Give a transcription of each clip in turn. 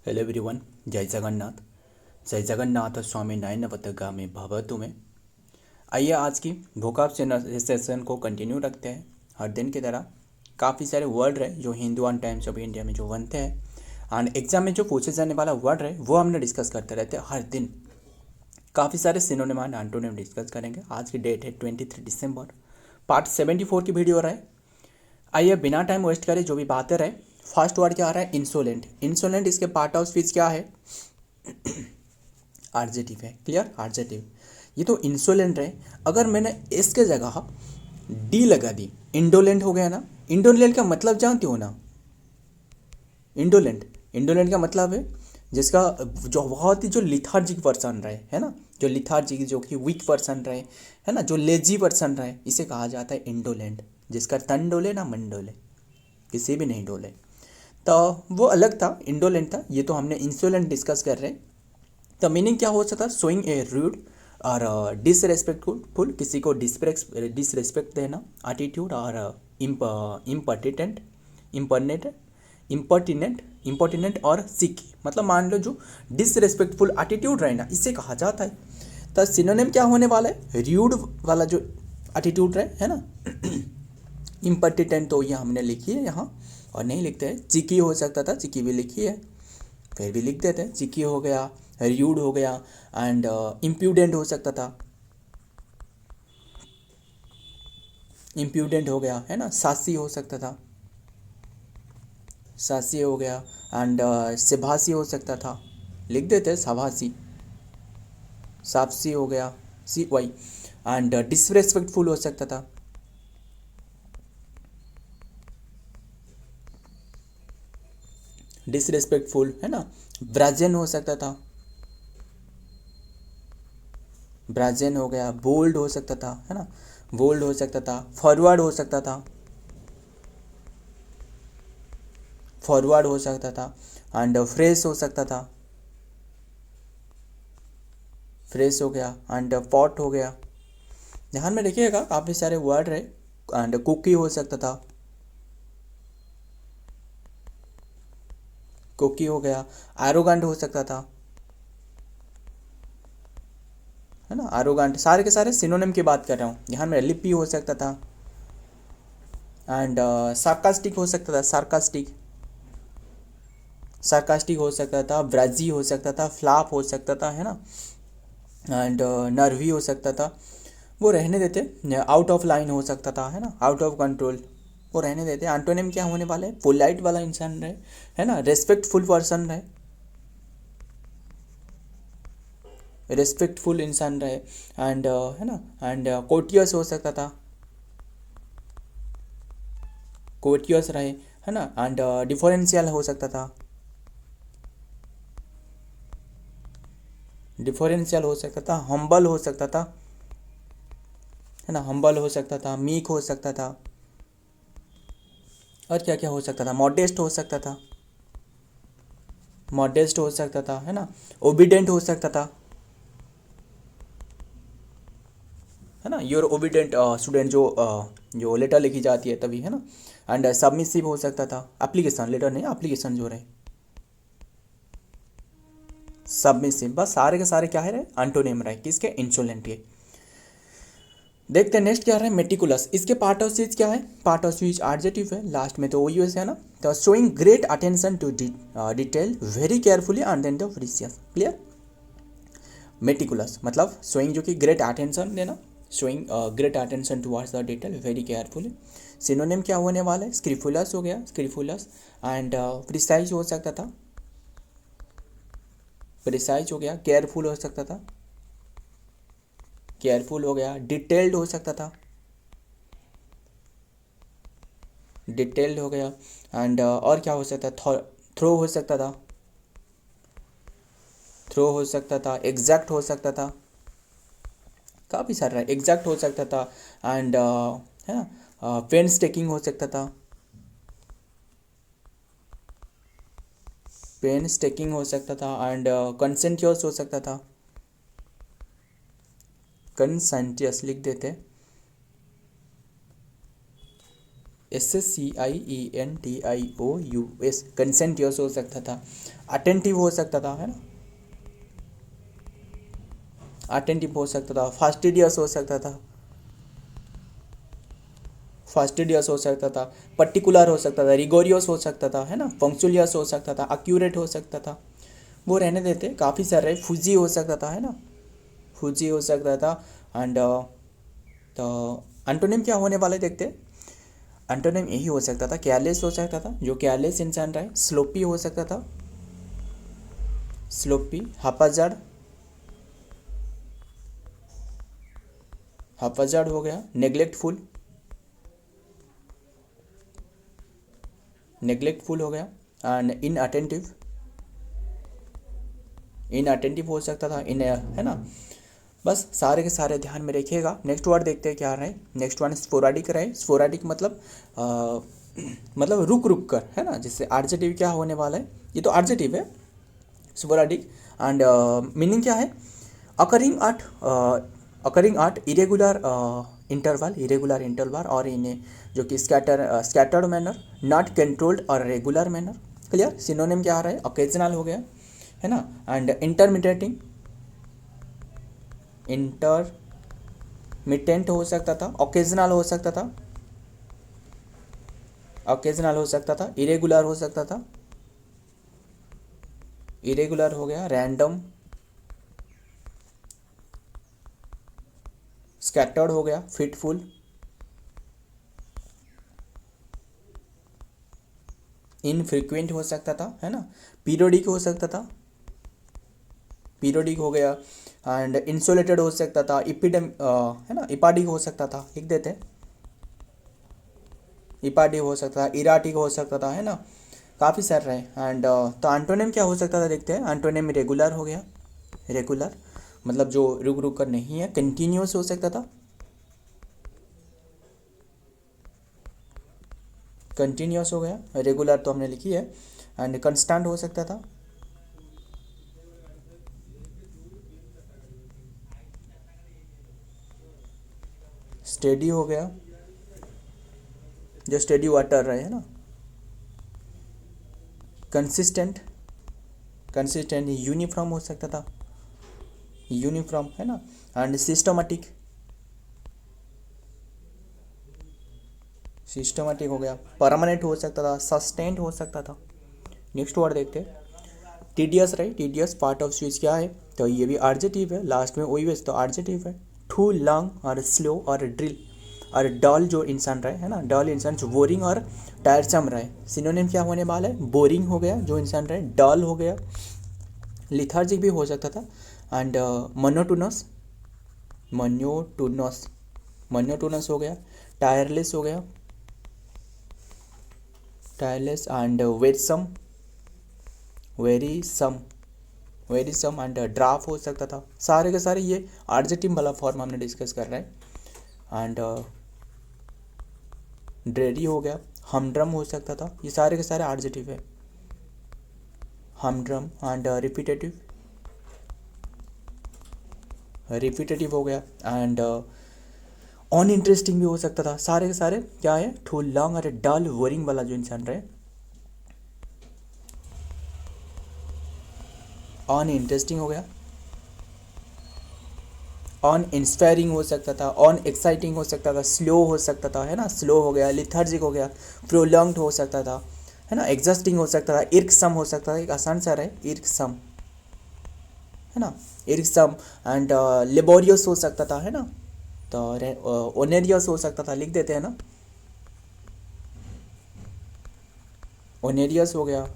Hello everyone. जय जगन्नाथ स्वामी नयनवतगामी भवतु में। आइए आज की भोकाब सेशन को कंटिन्यू रखते हैं। हर दिन की तरह काफ़ी सारे वर्ड है जो हिंदुस्तान टाइम्स ऑफ इंडिया में जो बनते हैं एंड एग्जाम में जो पूछे जाने वाला वर्ड है वो हमने डिस्कस करते रहते हैं हर दिन। काफ़ी सारे सिनोनिम एंड एंटोनिम डिस्कस करेंगे। आज की डेट है 23 दिसंबर। पार्ट 74 की वीडियो रहा है। आइए बिना टाइम वेस्ट करे जो भी बातें रहे। फर्स्ट वर्ड क्या आ रहा है? इंसोलेंट। इंसोलेंट इसके पार्ट ऑफ स्पीच क्या है? आर्जेटिव है। क्लियर? आर्जेटिव। ये तो इंसोलेंट है। अगर मैंने इसके जगह डी लगा दी, इंडोलेंट हो गया ना। इंडोलेंट का मतलब जानते हो ना? इंडोलेंट, इंडोलेंट का मतलब है जिसका जो बहुत ही जो लिथार्जिक पर्सन रहे, है ना, जो लिथार्जिक, जो कि वीक पर्सन रहे, है ना, जो लेजी पर्सन रहे, इसे कहा जाता है इंडोलेंट। जिसका तन डोले ना मन डोले, किसी भी नहीं डोले, तो वो अलग था, इंडोलेंट था। ये तो हमने इंसोलेंट डिस्कस कर रहे हैं। तो मीनिंग क्या हो सकता है? शोइंग ए रूड और डिसरेस्पेक्टफुल, किसी को डिसरेस्पेक्ट देना, एटीट्यूड और इम्पर्टिनेंट, इम्पर्नेट, इम्पर्टिनेंट, इम्पर्टिनेंट और सिकी, मतलब मान लो जो डिसरेस्पेक्टफुल एटीट्यूड रहे ना, इसे कहा जाता है। तो सिनोनिम क्या होने वाला है? र्यूड वाला जो एटीट्यूड रहे, है ना। इम्पर्टिनेंट तो ये हमने लिखी है यहाँ, और नहीं लिखते हैं। चिकी हो सकता था, चिकी भी लिखी है, फिर भी लिख देते हैं। चिकी हो गया, र्यूड हो गया एंड इम्प्यूडेंट हो सकता था, इम्प्यूडेंट हो गया, है ना। सासी हो सकता था, सासी हो गया एंड सिभासी हो सकता था, लिख देते हैं सभासी। सापसी हो गया, सी वाई। एंड डिसरेस्पेक्टफुल हो सकता था, डिसरेस्पेक्टफुल, है ना। ब्राजेन हो सकता था, ब्राजेन हो गया। बोल्ड हो सकता था, है ना, बोल्ड हो सकता था। फॉरवर्ड हो सकता था, फॉरवर्ड हो सकता था। एंड फ्रेश हो सकता था, फ्रेश हो गया। एंड पॉट हो गया। ध्यान में रखिएगा, काफ़ी सारे वर्ड रहे। एंड कुकी हो सकता था, कुकी हो गया। एरोगेंट हो सकता था, है ना, एरोगेंट। सारे के सारे सिनोनिम की बात कर रहा हूँ। ध्यान में, लिपी हो सकता था एंड सार्कास्टिक हो सकता था, सार्कास्टिक, सार्कास्टिक हो सकता था। ब्राजी हो सकता था, फ्लॉप हो सकता था, है ना। एंड नर्वी हो सकता था, वो रहने देते। आउट ऑफ लाइन हो सकता था, है ना, आउट ऑफ कंट्रोल, वो रहने देते। एंटोनिम क्या होने वाले? पोलाइट वाला इंसान रहे, है ना, रेस्पेक्टफुल पर्सन रहे, रेस्पेक्टफुल इंसान रहे एंड है ना, एंड कोर्टियस हो सकता था, कोर्टियस रहे, है ना। एंड डिफरेंशियल हो सकता था, डिफरेंशियल हो सकता था। हम्बल हो सकता था, है ना, हम्बल हो सकता था। मीक हो सकता था। और क्या क्या हो सकता था? मॉडेस्ट हो सकता था, मॉडेस्ट हो सकता था, है ना। ओबीडेंट हो सकता था, है ना। योर ओबीडेंट स्टूडेंट, जो लेटर लिखी जाती है तभी, है ना। एंड सबमिसिव हो सकता था। एप्लीकेशन, लेटर नहीं, एप्लीकेशन जो रहे, सबमिसिव। बस सारे के सारे क्या है रहे? एंटोनिम रहे, किसके? इंसोलेंट के। देखते हैं नेक्स्ट क्या रहा है? मेटिकुलस। इसके पार्ट ऑफ स्पीच क्या है? पार्ट ऑफ स्पीच एडजेक्टिव है, लास्ट में तो ओ यूएस है ना। तो showing great attention to detail, very carefully and then the precious. Clear? Meticulous मतलब शोइंग, जो कि ग्रेट अटेंशन देना, showing great attention towards the detail, very carefully. Synonym क्या होने वाला है? स्क्रिफुलस हो गया, स्क्रिफुलस एंड प्रिसाइज हो सकता था, प्रिसाइज हो गया। केयरफुल हो सकता था, केयरफुल हो गया। डिटेल्ड हो सकता था, डिटेल्ड हो गया। एंड और क्या हो सकता था? थ्रो हो सकता था, थ्रो हो सकता था। एग्जैक्ट हो सकता था, काफ़ी सारा है। एग्जैक्ट हो सकता था एंड है ना, पेन्स टेकिंग हो सकता था, पेन्स टेकिंग हो सकता था। एंड कंसेंटियस हो सकता था, कंसेंटियस लिख देते। SSCIENTIOUS, कंसेंटियस हो सकता था, अटेंटिव हो सकता था, है ना, अटेंटिव हो सकता था, फास्टिडियस हो सकता था, फास्टिडियस हो सकता था, पर्टिकुलर हो सकता था, रिगोरियस हो सकता था, है ना, पंक्चुलियस हो सकता था, एक्यूरेट हो सकता था, वो रहने देते, काफ़ी सारे, फुजी हो सकता था, है ना, फुजी हो सकता था। एंड तो एंटोनिम क्या होने वाले देखते, एंटोनिम यही हो सकता था, केयरलेस हो सकता था, जो केयरलेस इंसान रहे, स्लोपी हो सकता था, स्लोपी, हापाजार्ड, हापाजार्ड हो गया, नेग्लेक्टफुल, नेग्लेक्टफुल हो गया, एंड इनअटेंटिव, इनअटेंटिव हो सकता था, इन, है ना। बस सारे के सारे ध्यान में रखिएगा। नेक्स्ट वर्ड देखते हैं क्या रहे, नेक्स्ट वन स्पोराडिक रहे, स्पोराडिक मतलब मतलब रुक रुक कर, है ना, जिससे एडजेक्टिव क्या होने वाला है, ये तो एडजेक्टिव है स्पोराडिक, एंड मीनिंग क्या है, occurring at, occurring at irregular interval, irregular interval, और इन्हें जो कि स्कैटर्ड मैनर, नॉट कंट्रोल्ड और रेगुलर मैनर। क्लियर, सिनोनिम क्या आ रहा है, ओकेजनल हो गया, है ना, एंड इंटरमिटेटिंग, इंटरमिटेंट हो सकता था, ओकेजनल हो सकता था, ओकेजनल हो सकता था, इरेगुलर हो सकता था, इरेगुलर हो गया, रैंडम, स्कैटर्ड हो गया, फिटफुल, इनफ्रीक्वेंट हो सकता था, है ना, पीरियोडिक हो सकता था, पीरियोडिक हो गया, एंड इंसुलेटेड हो सकता था, इपिडम, है ना, इपाडिक हो सकता था, लिख देते, इपाडिक हो सकता था, इराटिक हो सकता था, है ना, काफ़ी सारे रहे। एंड तो एंटोनिम क्या हो सकता था देखते हैं, एंटोनिम रेगुलर हो गया, रेगुलर मतलब जो रुक रुक कर नहीं है, कंटिन्यूस हो सकता था, कंटिन्यूस हो गया, रेगुलर तो हमने लिखी है, एंड कंस्टेंट हो सकता था, स्टेडी हो गया, जो स्टेडी वाटर रहे, है ना, कंसिस्टेंट, कंसिस्टेंट, यूनिफॉर्म हो सकता था, यूनिफॉर्म, है ना, एंड सिस्टमेटिक, सिस्टमेटिक हो गया, परमानेंट हो सकता था, सस्टेंड हो सकता था। नेक्स्ट वर्ड देखते हैं, टीडियस रहे, टीडियस पार्ट ऑफ स्पीच क्या है, तो ये भी एडजेक्टिव है, लास्ट में वही तो एडजेक्टिव है, टू लॉन्ग और स्लो और ड्रिल, और डल जो इंसान रहे, है ना, डल इंसान जो बोरिंग और टायरसम रहे, सिनोनिम क्या होने वाला है, बोरिंग हो गया जो इंसान रहे, डल हो गया, लिथार्जिक भी हो सकता था, एंड मोनोटोनस, मोनोटोनस, मोनोटोनस हो गया, टायरलेस हो गया, tireless, and wearisome, weary some, very some, and ड्राफ हो सकता था। सारे के सारे ये एडजेक्टिव वाला फॉर्म हमने डिस्कस कर रहे हैं। एंड ड्रेडी हो गया, हमड्रम हो सकता था, ये सारे के सारे एडजेक्टिव है, हमड्रम, एंड रिपीटेटिव, रिपीटेटिव हो गया, एंड अनइंटरेस्टिंग भी हो सकता था। सारे के सारे क्या है, टू लॉन्ग और डल बोरिंग वाला जो इंसान रहे, अनइंटरेस्टिंग हो गया, ऑन इंस्पायरिंग हो सकता था, ऑन एक्साइटिंग हो सकता था, स्लो हो सकता था, है ना, स्लो हो गया, लिथर्जिक हो गया, प्रोलॉन्ग्ड हो सकता था, है ना, एग्जॉस्टिंग हो सकता था, इर्कसम हो सकता था, एक आसान सा है इर्कसम, है ना, इर्कसम, एंड लेबोरियस हो सकता था, है ना, तो ओनेरियस हो सकता था, लिख देते हैं ना, ओनेरियस हो गया,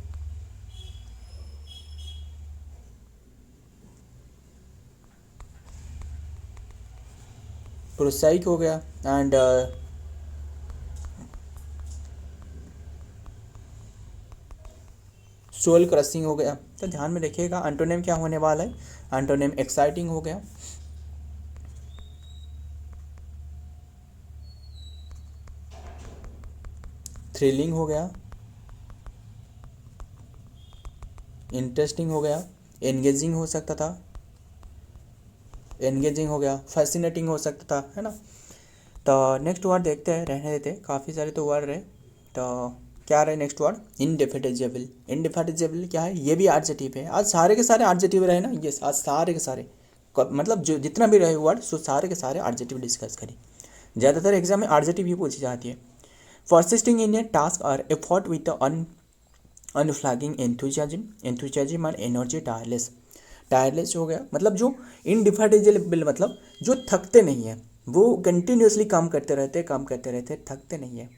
प्रोसाइक हो गया, एंड सोल क्रशिंग हो गया। तो ध्यान में रखिएगा एंटोनिम क्या होने वाला है, एंटोनिम एक्साइटिंग हो गया, थ्रिलिंग हो गया, इंटरेस्टिंग हो गया, एंगेजिंग हो सकता था, एंगेजिंग हो गया, फैसिनेटिंग हो सकता था, है ना। तो नेक्स्ट वर्ड देखते हैं, रहने देते हैं, काफ़ी सारे तो वर्ड रहे। तो क्या रहे नेक्स्ट वर्ड? इनडिफिजिबल। इनडिफिजिबल क्या है? ये भी एडजेक्टिव है। आज सारे के सारे एडजेक्टिव रहे ना, यस, आज सारे के सारे मतलब जो जितना भी रहे वर्ड सो सारे के सारे एडजेक्टिव डिस्कस करें। ज़्यादातर एग्जाम में एडजेक्टिव ही पूछी जाती है। परसिस्टिंग इन ए टास्क और एफर्ट विद अनफ्लैगिंग एंथुजियाज्म और एनर्जी। टायरलेस हो गया मतलब जो इनडिफिजिबल मतलब जो थकते नहीं है, वो कंटिन्यूसली काम करते रहते थकते नहीं है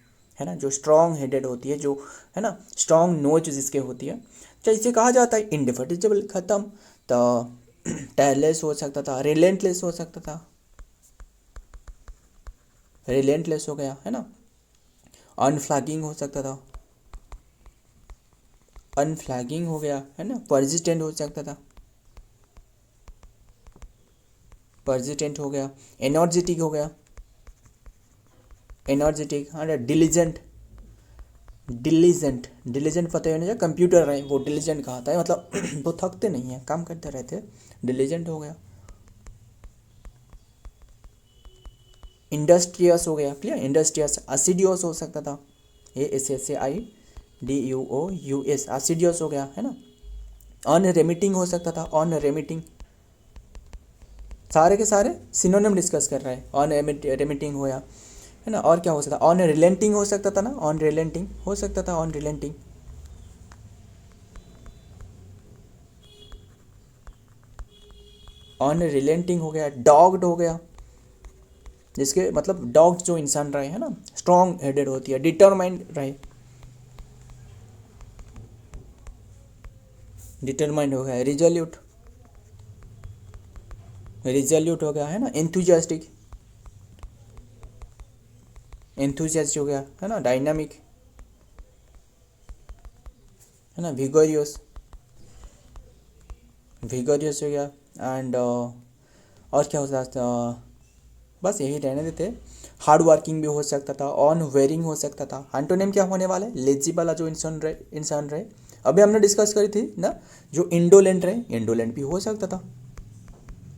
ना। जो स्ट्रॉन्ग हेडेड होती है, जो है ना स्ट्रॉन्ग नोच जिसके होती है, तो इसे कहा जाता है इनडिफिजिबल। खत्म। तो टायरलेस हो सकता था, रिलेंटलेस हो सकता था, रिलेंटलेस हो गया है ना। अनफ्लैगिंग हो सकता था, अनफ्लैगिंग हो गया है ना। परसिस्टेंट हो सकता था, परसिस्टेंट हो गया। एनर्जेटिक हो गया, एनर्जेटिक। हाँ, डिलीजेंट, डिलीजेंट पता है ना, कंप्यूटर है वो डिलीजेंट कहता है, मतलब वो थकते नहीं है, काम करते रहते, डिलीजेंट हो गया। इंडस्ट्रियस हो गया, क्लियर। इंडस्ट्रियस। असिडियस हो सकता था, ASSAIDUOUS, असिडियस हो गया है ना। अनरेमिटिंग हो सकता था, अनरेमिटिंग। सारे के सारे सिनोनिम डिस्कस कर रहे हैं। अनरेमिटिंग हो गया है ना। और क्या हो सकता है? अनरिलेंटिंग हो सकता था ना, अनरिलेंटिंग हो सकता था, अनरिलेंटिंग। अनरिलेंटिंग हो गया। डॉग्ड हो गया, जिसके मतलब डॉग जो इंसान रहे है ना, स्ट्रॉन्ग हेडेड होती है, डिटरमाइंड रहे, डिटरमाइंड हो गया। रिजोल्यूट, रिजोल्यूट हो गया है ना। एंथुजियास्टिक, एंथुजियास्ट हो गया है ना। डायनामिक है ना। विगोरियस, विगोरियस हो गया। एंड और क्या हो सकता, बस यही रहने देते। हार्ड वर्किंग भी हो सकता था, ऑन वेयरिंग हो सकता था। एंटोनिम क्या होने वाला है? लेजी वाला जो इंसान रहे अभी हमने डिस्कस करी थी ना, जो इंडोलेंट रहे, इंडोलेंट भी हो सकता था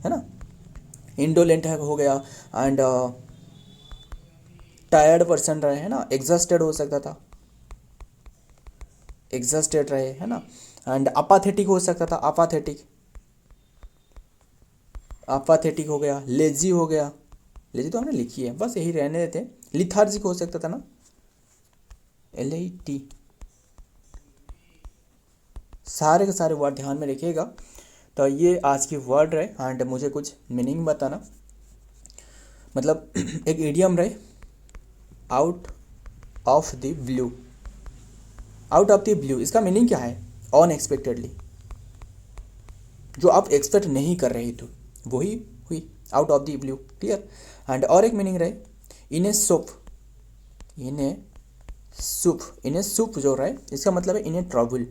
है ना। इंडोलेंट हो गया। एंड टायर्ड पर्सन रहे है ना, एग्जॉस्टेड हो सकता था, एग्जॉस्टेड रहे है ना। एंड अपाथेटिक हो सकता था, अपाथेटिक, अपाथेटिक हो गया। लेजी हो गया, लेजी तो हमने लिखी है, बस यही रहने देते। लिथार्जिक हो सकता था ना, LAT। सारे के सारे वर्ड ध्यान में रखिएगा। तो ये आज की वर्ड रहे एंड मुझे कुछ मीनिंग बताना। मतलब एक इडियम रहे, out of the blue. Out of the blue इसका मीनिंग क्या है? अनएक्सपेक्टेडली, जो आप एक्सपेक्ट नहीं कर रहे थे वही हुई, out of the blue, clear. And और एक मीनिंग रहे, इन ए सूप, इन ए सूप, इन ए सूप जो रहे इसका मतलब है इन ए ट्रबल,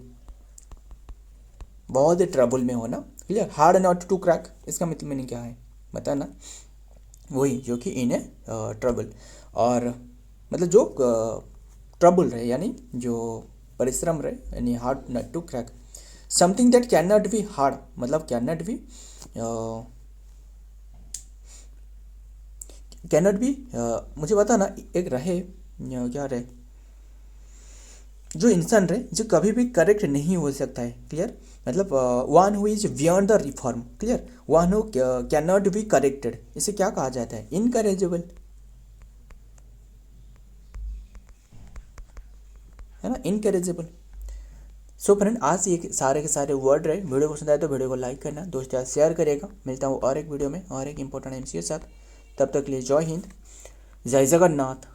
बहुत ही ट्रबल में हो ना, clear. Hard not to crack इसका मतलब मीनिंग क्या है बताना, वही जो कि इन ए ट्रबल। और मतलब जो ट्रबल रहे यानी जो परिश्रम रहे, यानी hard not to crack. Something that can not be hard मतलब can not be, can not be, मुझे बताना। एक रहे क्या रहे, जो इंसान रहे जो कभी भी करेक्ट नहीं हो सकता है, क्लियर। मतलब one who is beyond the reform, clear. One who can not be corrected, इसे क्या कहा जाता है? इनकरेजेबल, है ना, इनकरेजेबल। सो फ्रेंड, आज ये सारे के सारे वर्ड रहे। वीडियो पसंद आए तो वीडियो को लाइक करना, दोस्तों यार शेयर करिएगा। मिलता हूँ और एक वीडियो में और एक इंपॉर्टेंट एमसीक्यू के साथ। तब तक के लिए जय हिंद, जय जगन्नाथ।